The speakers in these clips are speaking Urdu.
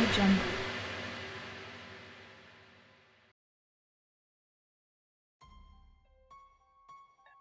jungle.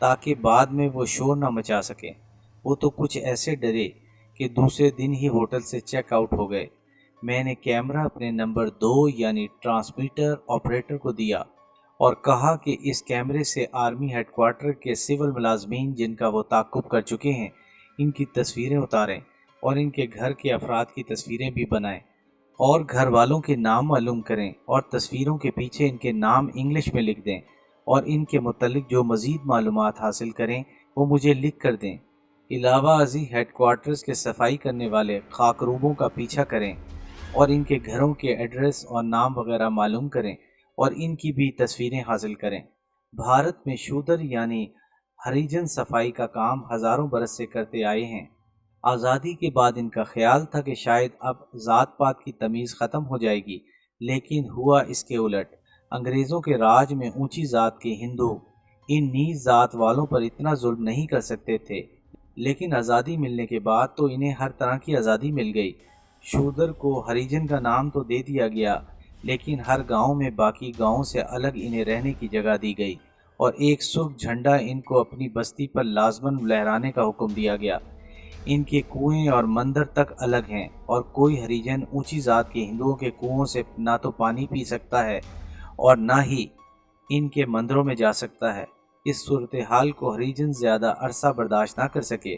تاکہ بعد میں وہ شور نہ مچا سکیں۔ وہ تو کچھ ایسے ڈرے کہ دوسرے دن ہی ہوٹل سے چیک آؤٹ ہو گئے۔ میں نے کیمرہ اپنے نمبر 2 یعنی ٹرانسمیٹر آپریٹر کو دیا اور کہا کہ اس کیمرے سے آرمی ہیڈ کوارٹر کے سول ملازمین جن کا وہ تعاقب کر چکے ہیں ان کی تصویریں اتاریں اور ان کے گھر کے افراد کی تصویریں بھی بنائیں اور گھر والوں کے نام معلوم کریں اور تصویروں کے پیچھے ان کے نام انگلش میں لکھ دیں اور ان کے متعلق جو مزید معلومات حاصل کریں وہ مجھے لکھ کر دیں۔ علاوہ ازیں ہیڈ کوارٹرز کے صفائی کرنے والے خاک روبوں کا پیچھا کریں اور ان کے گھروں کے ایڈریس اور نام وغیرہ معلوم کریں اور ان کی بھی تصویریں حاصل کریں۔ بھارت میں شودر یعنی ہریجن صفائی کا کام ہزاروں برس سے کرتے آئے ہیں۔ آزادی کے بعد ان کا خیال تھا کہ شاید اب ذات پات کی تمیز ختم ہو جائے گی، لیکن ہوا اس کے الٹ۔ انگریزوں کے راج میں اونچی ذات کے ہندو ان نیچ ذات والوں پر اتنا ظلم نہیں کر سکتے تھے، لیکن آزادی ملنے کے بعد تو انہیں ہر طرح کی آزادی مل گئی۔ شودر کو ہریجن کا نام تو دے دیا گیا، لیکن ہر گاؤں میں باقی گاؤں سے الگ انہیں رہنے کی جگہ دی گئی اور ایک سرخ جھنڈا ان کو اپنی بستی پر لازماً لہرانے کا حکم دیا گیا۔ ان کے کنویں اور مندر تک الگ ہیں اور کوئی ہریجن اونچی ذات کے ہندوؤں کے کنووں سے نہ تو پانی پی سکتا ہے اور نہ ہی ان کے مندروں میں جا سکتا ہے۔ اس صورتحال کو ہریجن زیادہ عرصہ برداشت نہ کر سکے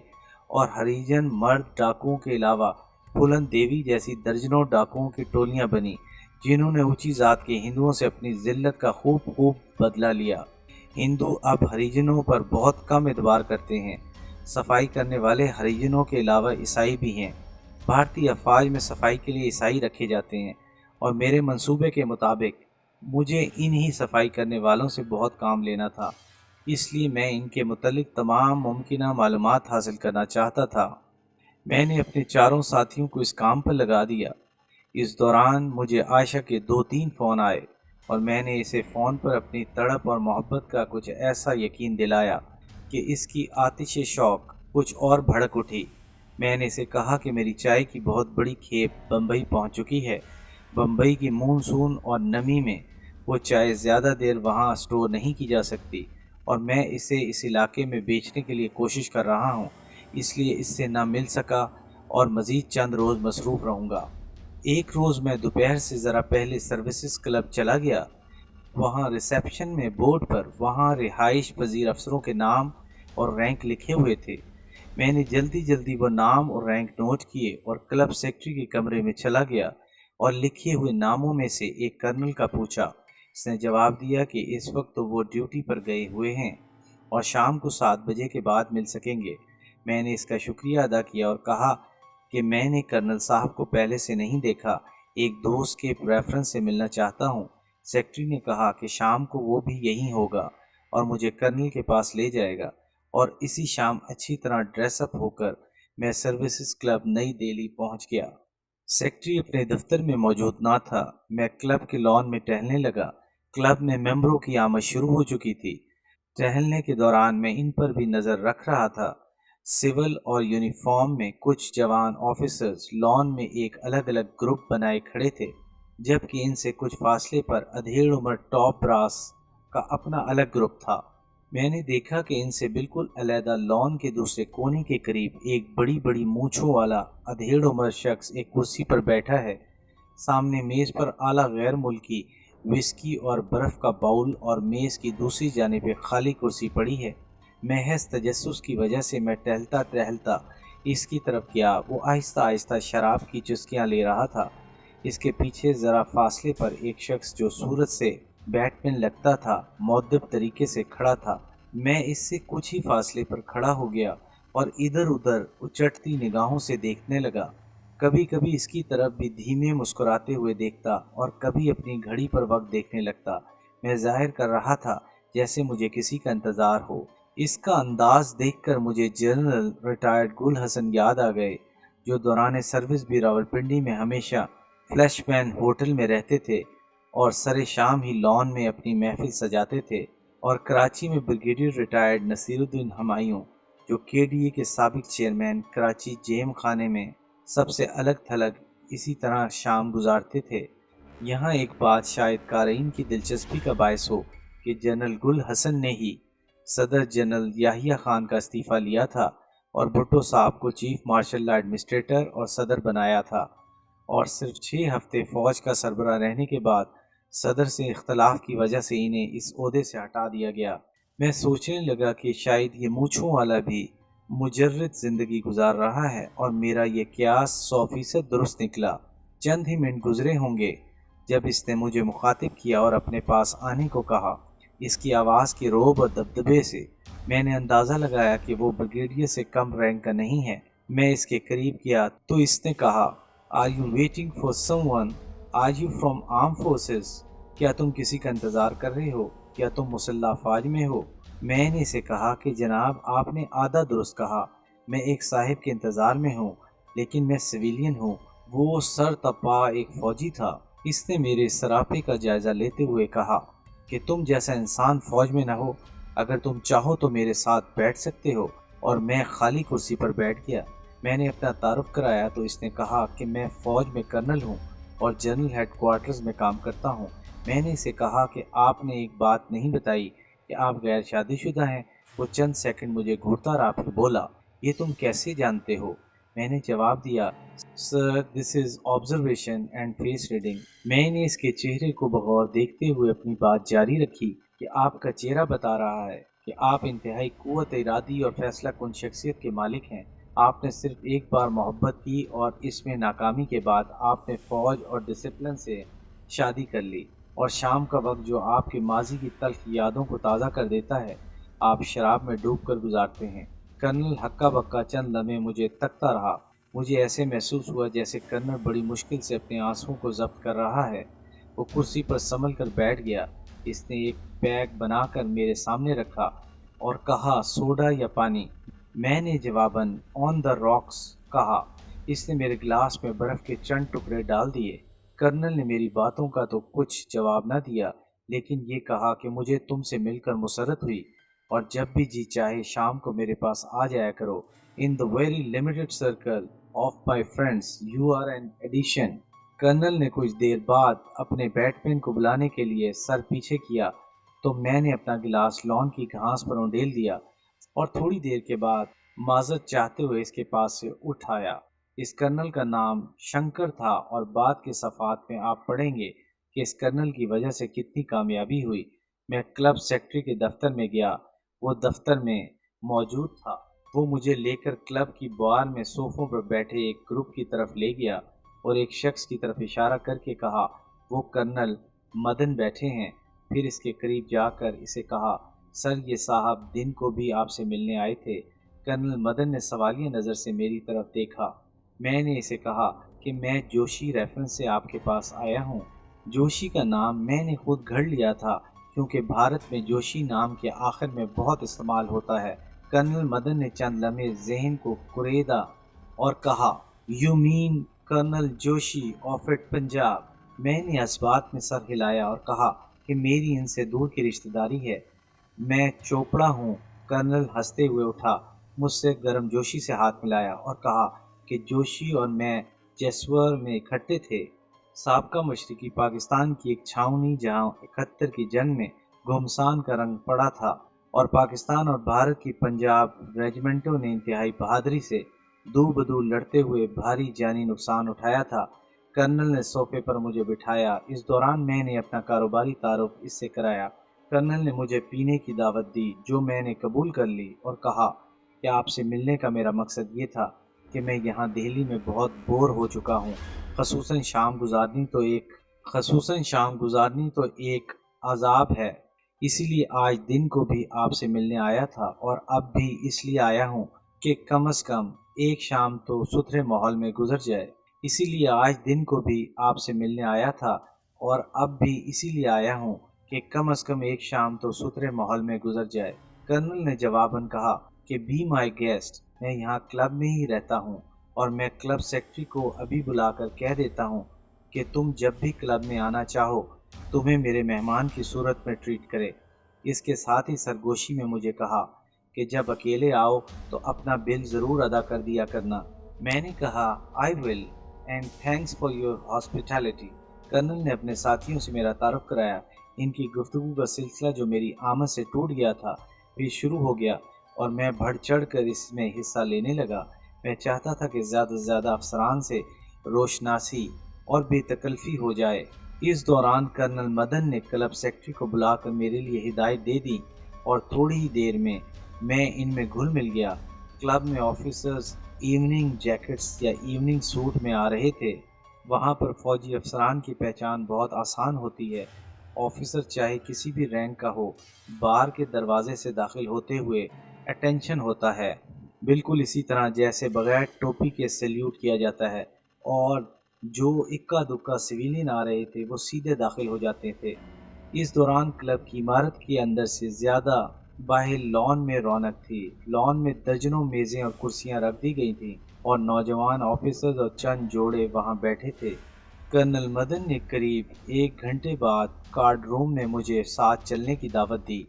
اور ہریجن مرد ڈاکوؤں کے علاوہ پھولن دیوی جیسی درجنوں ڈاکوؤں کی ٹولیاں بنی جنہوں نے اونچی ذات کے ہندوؤں سے اپنی ذلت کا خوب بدلہ لیا۔ ہندو اب ہریجنوں پر بہت کم اعتبار کرتے ہیں۔ صفائی کرنے والے ہریجنوں کے علاوہ عیسائی بھی ہیں۔ بھارتی افواج میں صفائی کے لیے عیسائی رکھے جاتے ہیں اور میرے منصوبے کے مطابق مجھے انہی صفائی کرنے والوں سے بہت کام لینا تھا، اس لیے میں ان کے متعلق تمام ممکنہ معلومات حاصل کرنا چاہتا تھا۔ میں نے اپنے چاروں ساتھیوں کو اس کام پر لگا دیا۔ اس دوران مجھے عائشہ کے 2-3 فون آئے اور میں نے اسے فون پر اپنی تڑپ اور محبت کا کچھ ایسا یقین دلایا کہ اس کی آتش شوق کچھ اور بھڑک اٹھی۔ میں نے اسے کہا کہ میری چائے کی بہت بڑی کھیپ بمبئی پہنچ چکی ہے۔ بمبئی کی مونسون اور نمی میں وہ چائے زیادہ دیر وہاں اسٹور نہیں کی جا سکتی اور میں اسے اس علاقے میں بیچنے کے لیے کوشش کر رہا ہوں، اس لیے اس سے نہ مل سکا اور مزید چند روز مصروف رہوں گا۔ ایک روز میں دوپہر سے ذرا پہلے سروسز کلب چلا گیا۔ وہاں ریسیپشن میں بورڈ پر وہاں رہائش پذیر افسروں کے نام اور رینک لکھے ہوئے تھے۔ میں نے جلدی وہ نام اور رینک نوٹ کیے اور کلب سیکرٹری کے کمرے میں چلا گیا اور لکھے ہوئے ناموں میں سے ایک کرنل کا پوچھا۔ اس نے جواب دیا کہ اس وقت تو وہ ڈیوٹی پر گئے ہوئے ہیں اور شام کو 7 بجے کے بعد مل سکیں گے۔ میں نے اس کا شکریہ ادا کیا اور کہا کہ میں نے کرنل صاحب کو پہلے سے نہیں دیکھا، ایک دوست کے ریفرنس سے ملنا چاہتا ہوں۔ سیکرٹری نے کہا کہ شام کو وہ بھی یہیں ہوگا اور مجھے کرنل کے پاس لے جائے گا، اور اسی شام اچھی طرح ڈریس اپ ہو کر میں سروسز کلب نئی دہلی پہنچ گیا۔ سیکرٹری اپنے دفتر میں موجود نہ تھا۔ میں کلب کے لان میں ٹہلنے لگا۔ کلب میں ممبروں کی آمد شروع ہو چکی تھی۔ ٹہلنے کے دوران میں ان پر بھی نظر رکھ رہا تھا۔ سول اور یونیفارم میں کچھ جوان آفیسرز لان میں ایک الگ الگ گروپ بنائے کھڑے تھے، جبکہ ان سے کچھ فاصلے پر ادھیڑ عمر ٹاپ براس کا اپنا الگ گروپ تھا۔ میں نے دیکھا کہ ان سے بالکل علیحدہ لان کے دوسرے کونے کے قریب ایک بڑی مونچھوں والا ادھیڑ عمر شخص ایک کرسی پر بیٹھا ہے۔ سامنے میز پر اعلیٰ غیر ملکی وسکی اور برف کا باؤل اور میز کی دوسری جانب ایک خالی کرسی پڑی ہے۔ محض تجسس کی وجہ سے میں ٹہلتا اس کی طرف گیا۔ وہ آہستہ شراب کی چسکیاں لے رہا تھا۔ اس کے پیچھے ذرا فاصلے پر ایک شخص جو صورت سے بیٹمین لگتا تھا مؤدب طریقے سے کھڑا تھا۔ میں اس سے کچھ ہی فاصلے پر کھڑا ہو گیا اور ادھر ادھر اچٹتی نگاہوں سے دیکھنے لگا۔ کبھی کبھی اس کی طرف بھی دھیمے مسکراتے ہوئے دیکھتا اور کبھی اپنی گھڑی پر وقت دیکھنے لگتا۔ میں ظاہر کر رہا تھا جیسے مجھے کسی کا انتظار ہو۔ اس کا انداز دیکھ کر مجھے جنرل ریٹائرڈ گل حسن یاد آ گئے، جو دوران سروس بھی راولپنڈی میں ہمیشہ فلیش مین ہوٹل میں رہتے تھے اور سر شام ہی لان میں اپنی محفل سجاتے تھے، اور کراچی میں بریگیڈیئر ریٹائرڈ نصیر الدین ہمایوں، جو KDA کے سابق چیئرمین کراچی جیم خانے میں سب سے الگ تھلگ اسی طرح شام گزارتے تھے۔ یہاں ایک بات شاید قارئین کی دلچسپی کا باعث ہو کہ جنرل گل حسن نے ہی صدر جنرل یحییٰ خان کا استعفیٰ لیا تھا اور بھٹو صاحب کو چیف مارشل ایڈمنسٹریٹر اور صدر بنایا تھا، اور صرف 6 ہفتے فوج کا سربراہ رہنے کے بعد صدر سے اختلاف کی وجہ سے انہیں اس عہدے سے ہٹا دیا گیا۔ میں سوچنے لگا کہ شاید یہ مونچھوں والا بھی مجرد زندگی گزار رہا ہے اور میرا یہ قیاس 100% درست نکلا۔ چند ہی منٹ گزرے ہوں گے جب اس نے مجھے مخاطب کیا اور اپنے پاس آنے کو کہا۔ اس کی آواز کے روب اور دبدبے سے میں نے اندازہ لگایا کہ وہ بریگیڈیئر سے کم رینک کا نہیں ہے۔ میں اس کے قریب گیا تو اس نے کہا، "Are you waiting for someone? Are you from armed forces?" کیا تم کسی کا انتظار کر رہے ہو؟ کیا تم مسلح افواج میں ہو؟ میں نے اسے کہا کہ جناب آپ نے آدھا درست کہا، میں ایک صاحب کے انتظار میں ہوں، لیکن میں سویلین ہوں۔ وہ سر تپا ایک فوجی تھا۔ اس نے میرے سراپے کا جائزہ لیتے ہوئے کہا کہ تم جیسا انسان فوج میں نہ ہو، اگر تم چاہو تو میرے ساتھ بیٹھ سکتے ہو، اور میں خالی کرسی پر بیٹھ گیا۔ میں نے اپنا تعارف کرایا تو اس نے کہا کہ میں فوج میں کرنل ہوں اور جنرل ہیڈ کوارٹرز میں کام کرتا ہوں۔ میں نے اسے کہا کہ آپ نے ایک بات نہیں بتائی کہ آپ غیر شادی شدہ ہیں۔ وہ چند سیکنڈ مجھے گھورتا رہا، پھر بولا، یہ تم کیسے جانتے ہو؟ میں نے جواب دیا، سر دس از آبزرویشن اینڈ فیس ریڈنگ۔ میں نے اس کے چہرے کو بغور دیکھتے ہوئے اپنی بات جاری رکھی کہ آپ کا چہرہ بتا رہا ہے کہ آپ انتہائی قوت ارادی اور فیصلہ کن شخصیت کے مالک ہیں۔ آپ نے صرف ایک بار محبت کی اور اس میں ناکامی کے بعد آپ نے فوج اور ڈسپلن سے شادی کر لی، اور شام کا وقت جو آپ کے ماضی کی تلخ یادوں کو تازہ کر دیتا ہے آپ شراب میں ڈوب کر گزارتے ہیں۔ کرنل ہکا بکا چند لمحے مجھے تکتا رہا۔ مجھے ایسے محسوس ہوا جیسے کرنل بڑی مشکل سے اپنے آنسوؤں کو ضبط کر رہا ہے۔ وہ کرسی پر سنبھل کر بیٹھ گیا۔ اس نے ایک پیک بنا کر میرے سامنے رکھا اور کہا، سوڈا یا پانی؟ میں نے جواباً آن دا راکس کہا۔ اس نے میرے گلاس میں برف کے چند ٹکڑے ڈال دیے۔ کرنل نے میری باتوں کا تو کچھ جواب نہ دیا، لیکن یہ کہا کہ مجھے تم سے مل کر مسرت ہوئی، اور جب بھی جی چاہے شام کو میرے پاس آ جایا کرو۔ In the very limited circle of my friends you are an addition. Colonel نے کچھ دیر بعد اپنے بیٹ مین کو بلانے کے لیے سر پیچھے کیا تو میں نے اپنا گلاس لان کی گھاس پر انڈیل دیا اور تھوڑی دیر کے بعد معذرت چاہتے ہوئے اس کے پاس سے اٹھ آیا۔ اس کرنل کا نام شنکر تھا، اور بعد کے صفحات میں آپ پڑھیں گے کہ اس کرنل کی وجہ سے کتنی کامیابی ہوئی۔ میں کلب سیکرٹری کے دفتر میں گیا۔ وہ دفتر میں موجود تھا۔ وہ مجھے لے کر کلب کی بار میں صوفوں پر بیٹھے ایک گروپ کی طرف لے گیا اور ایک شخص کی طرف اشارہ کر کے کہا، وہ کرنل مدن بیٹھے ہیں۔ پھر اس کے قریب جا کر اسے کہا، سر یہ صاحب دن کو بھی آپ سے ملنے آئے تھے۔ کرنل مدن نے سوالیہ نظر سے میری طرف دیکھا۔ میں نے اسے کہا کہ میں جوشی ریفرنس سے آپ کے پاس آیا ہوں۔ جوشی کا نام میں نے خود گھڑ لیا تھا کیونکہ بھارت میں جوشی نام کے آخر میں بہت استعمال ہوتا ہے۔ کرنل مدن نے چند لمحے ذہن کو کریدا اور کہا، you mean colonel Joshi of eight Punjab? میں نے اس بات میں سر ہلایا اور کہا کہ میری ان سے دور کی رشتہ داری ہے، میں چوپڑا ہوں۔ کرنل ہنستے ہوئے اٹھا، مجھ سے گرم جوشی سے ہاتھ ملایا اور کہا کہ جوشی اور میں جیسور میں اکٹھے تھے، سابقہ مشرقی پاکستان کی ایک چھاؤنی جہاں 71 کی جنگ میں گھمسان کا رنگ پڑا تھا، اور پاکستان اور بھارت کی پنجاب ریجمنٹوں نے انتہائی بہادری سے دو بدو لڑتے ہوئے بھاری جانی نقصان اٹھایا تھا۔ کرنل نے صوفے پر مجھے بٹھایا۔ اس دوران میں نے اپنا کاروباری تعارف اس سے کرایا۔ کرنل نے مجھے پینے کی دعوت دی جو میں نے قبول کر لی اور کہا کہ آپ سے ملنے کا میرا مقصد یہ تھا کہ میں یہاں دہلی میں بہت بور ہو چکا ہوں، خصوصاً شام گزارنی تو ایک عذاب ہے، اسی لیے آج دن کو بھی آپ سے ملنے آیا تھا، اور اب بھی اس لیے آیا ہوں کہ کم از کم ایک شام تو ستھرے ماحول میں گزر جائے۔ اسی لیے آج دن کو بھی آپ سے ملنے آیا تھا، اور اب بھی اسی لیے آیا ہوں کہ کم از کم ایک شام تو ستھرے ماحول میں گزر جائے۔ کرنل نے جواباً کہا کہ بی مائی گیسٹ، میں یہاں کلب میں ہی رہتا ہوں، اور میں کلب سیکرٹری کو ابھی بلا کر کہہ دیتا ہوں کہ تم جب بھی کلب میں آنا چاہو تمہیں میرے مہمان کی صورت میں ٹریٹ کرے۔ اس کے ساتھ ہی سرگوشی میں مجھے کہا کہ جب اکیلے آؤ تو اپنا بل ضرور ادا کر دیا کرنا۔ میں نے کہا I will and thanks for your hospitality. Colonel نے اپنے ساتھیوں سے میرا تعارف کرایا۔ ان کی گفتگو کا سلسلہ جو میری آمد سے ٹوٹ گیا تھا بھی شروع ہو گیا اور میں بڑھ چڑھ کر اس میں حصہ لینے لگا۔ میں چاہتا تھا کہ زیادہ سے زیادہ افسران سے روشناسی اور بے تکلفی ہو جائے۔ اس دوران کرنل مدن نے کلب سیکرٹری کو بلا کر میرے لیے ہدایت دے دی اور تھوڑی ہی دیر میں ان میں گھل مل گیا۔ کلب میں آفیسرز ایوننگ جیکٹس یا ایوننگ سوٹ میں آ رہے تھے۔ وہاں پر فوجی افسران کی پہچان بہت آسان ہوتی ہے۔ آفیسر چاہے کسی بھی رینک کا ہو، بار کے دروازے سے داخل ہوتے ہوئے اٹینشن ہوتا ہے، بالکل اسی طرح جیسے بغیر ٹوپی کے سیلیوٹ کیا جاتا ہے، اور جو اکا دکا سویلین آ رہے تھے وہ سیدھے داخل ہو جاتے تھے۔ اس دوران کلب کی عمارت کے اندر سے زیادہ باہر لان میں رونق تھی۔ لان میں درجنوں میزیں اور کرسیاں رکھ دی گئی تھیں اور نوجوان آفیسرز اور چند جوڑے وہاں بیٹھے تھے۔ کرنل مدن نے قریب 1 گھنٹے بعد کارڈ روم میں مجھے ساتھ چلنے کی دعوت دی۔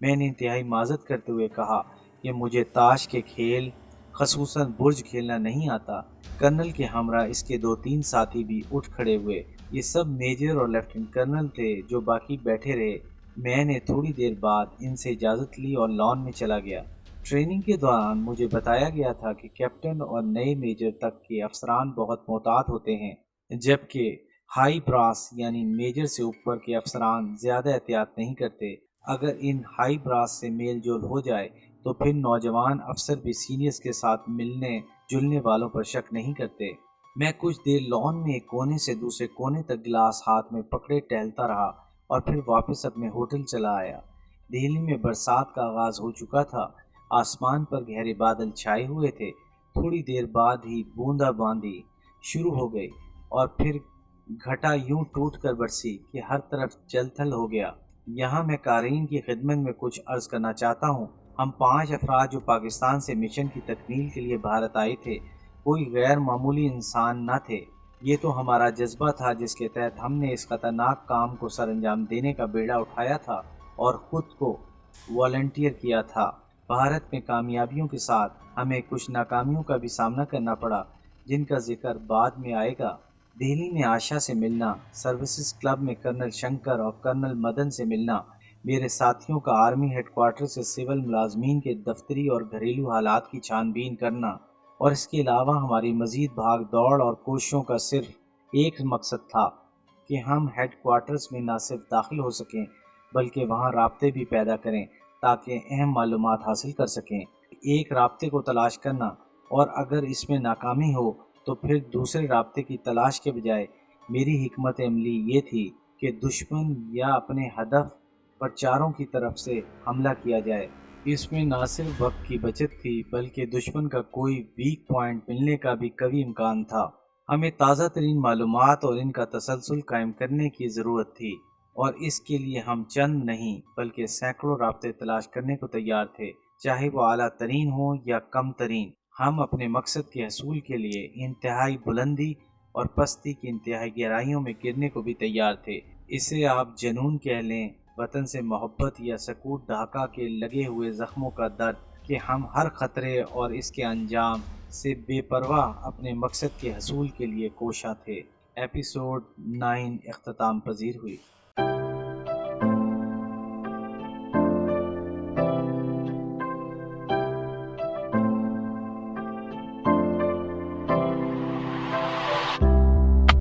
میں نے انتہائی معذرت کرتے ہوئے کہا کہ مجھے تاش کے کھیل خصوصاً برج کھیلنا نہیں آتا۔ کرنل کے ہمراہ اس کے 2-3 ساتھی بھی اٹھ کھڑے ہوئے۔ یہ سب میجر اور لیفٹیننٹ کرنل تھے جو باقی بیٹھے رہے۔ میں نے تھوڑی دیر بعد ان سے اجازت لی اور لان میں چلا گیا۔ ٹریننگ کے دوران مجھے بتایا گیا تھا کہ کیپٹن اور نئے میجر تک کے افسران بہت محتاط ہوتے ہیں، جبکہ ہائی براس یعنی میجر سے اوپر کے افسران زیادہ احتیاط نہیں کرتے۔ اگر ان ہائی براس سے میل جول ہو جائے تو پھر نوجوان افسر بھی سینئرز کے ساتھ ملنے جلنے والوں پر شک نہیں کرتے۔ میں کچھ دیر لان میں ایک کونے سے دوسرے کونے تک گلاس ہاتھ میں پکڑے ٹہلتا رہا اور پھر واپس اپنے ہوٹل چلا آیا۔ دہلی میں برسات کا آغاز ہو چکا تھا۔ آسمان پر گہرے بادل چھائے ہوئے تھے۔ تھوڑی دیر بعد ہی بوندا باندی شروع ہو گئی اور پھر گھٹا یوں ٹوٹ کر برسی کہ ہر طرف جل تھل ہو گیا۔ یہاں میں قارئین کی خدمت میں کچھ عرض کرنا چاہتا ہوں۔ ہم 5 افراد جو پاکستان سے مشن کی تکمیل کے لیے بھارت آئے تھے، کوئی غیر معمولی انسان نہ تھے۔ یہ تو ہمارا جذبہ تھا جس کے تحت ہم نے اس خطرناک کام کو سر انجام دینے کا بیڑا اٹھایا تھا اور خود کو والنٹیئر کیا تھا۔ بھارت میں کامیابیوں کے ساتھ ہمیں کچھ ناکامیوں کا بھی سامنا کرنا پڑا جن کا ذکر بعد میں آئے گا۔ دہلی میں آشا سے ملنا، سروسز کلب میں کرنل شنکر اور کرنل مدن سے ملنا، میرے ساتھیوں کا آرمی ہیڈ کوارٹر سے سول ملازمین کے دفتری اور گھریلو حالات کی چھان بین کرنا، اور اس کے علاوہ ہماری مزید بھاگ دوڑ اور کوششوں کا صرف ایک مقصد تھا کہ ہم ہیڈ کوارٹرز میں نہ صرف داخل ہو سکیں بلکہ وہاں رابطے بھی پیدا کریں تاکہ اہم معلومات حاصل کر سکیں۔ ایک رابطے کو تلاش کرنا اور اگر اس میں ناکامی ہو تو پھر دوسرے رابطے کی تلاش کے بجائے میری حکمت عملی یہ تھی کہ دشمن یا اپنے ہدف پر چاروں کی طرف سے حملہ کیا جائے۔ اس میں نہ صرف وقت کی بچت تھی بلکہ دشمن کا کوئی ویک پوائنٹ ملنے کا بھی قوی امکان تھا۔ ہمیں تازہ ترین معلومات اور ان کا تسلسل قائم کرنے کی ضرورت تھی، اور اس کے لیے ہم چند نہیں بلکہ سینکڑوں رابطے تلاش کرنے کو تیار تھے، چاہے وہ اعلیٰ ترین ہوں یا کم ترین۔ ہم اپنے مقصد کے حصول کے لیے انتہائی بلندی اور پستی کی انتہائی گہرائیوں میں گرنے کو بھی تیار تھے۔ اسے آپ جنون کہہ لیں، وطن سے محبت، یا سکوت ڈھاکہ کے لگے ہوئے زخموں کا درد، کہ ہم ہر خطرے اور اس کے انجام سے بے پرواہ اپنے مقصد کے حصول کے لیے کوشاں تھے۔ ایپیسوڈ 9 اختتام پذیر ہوئی۔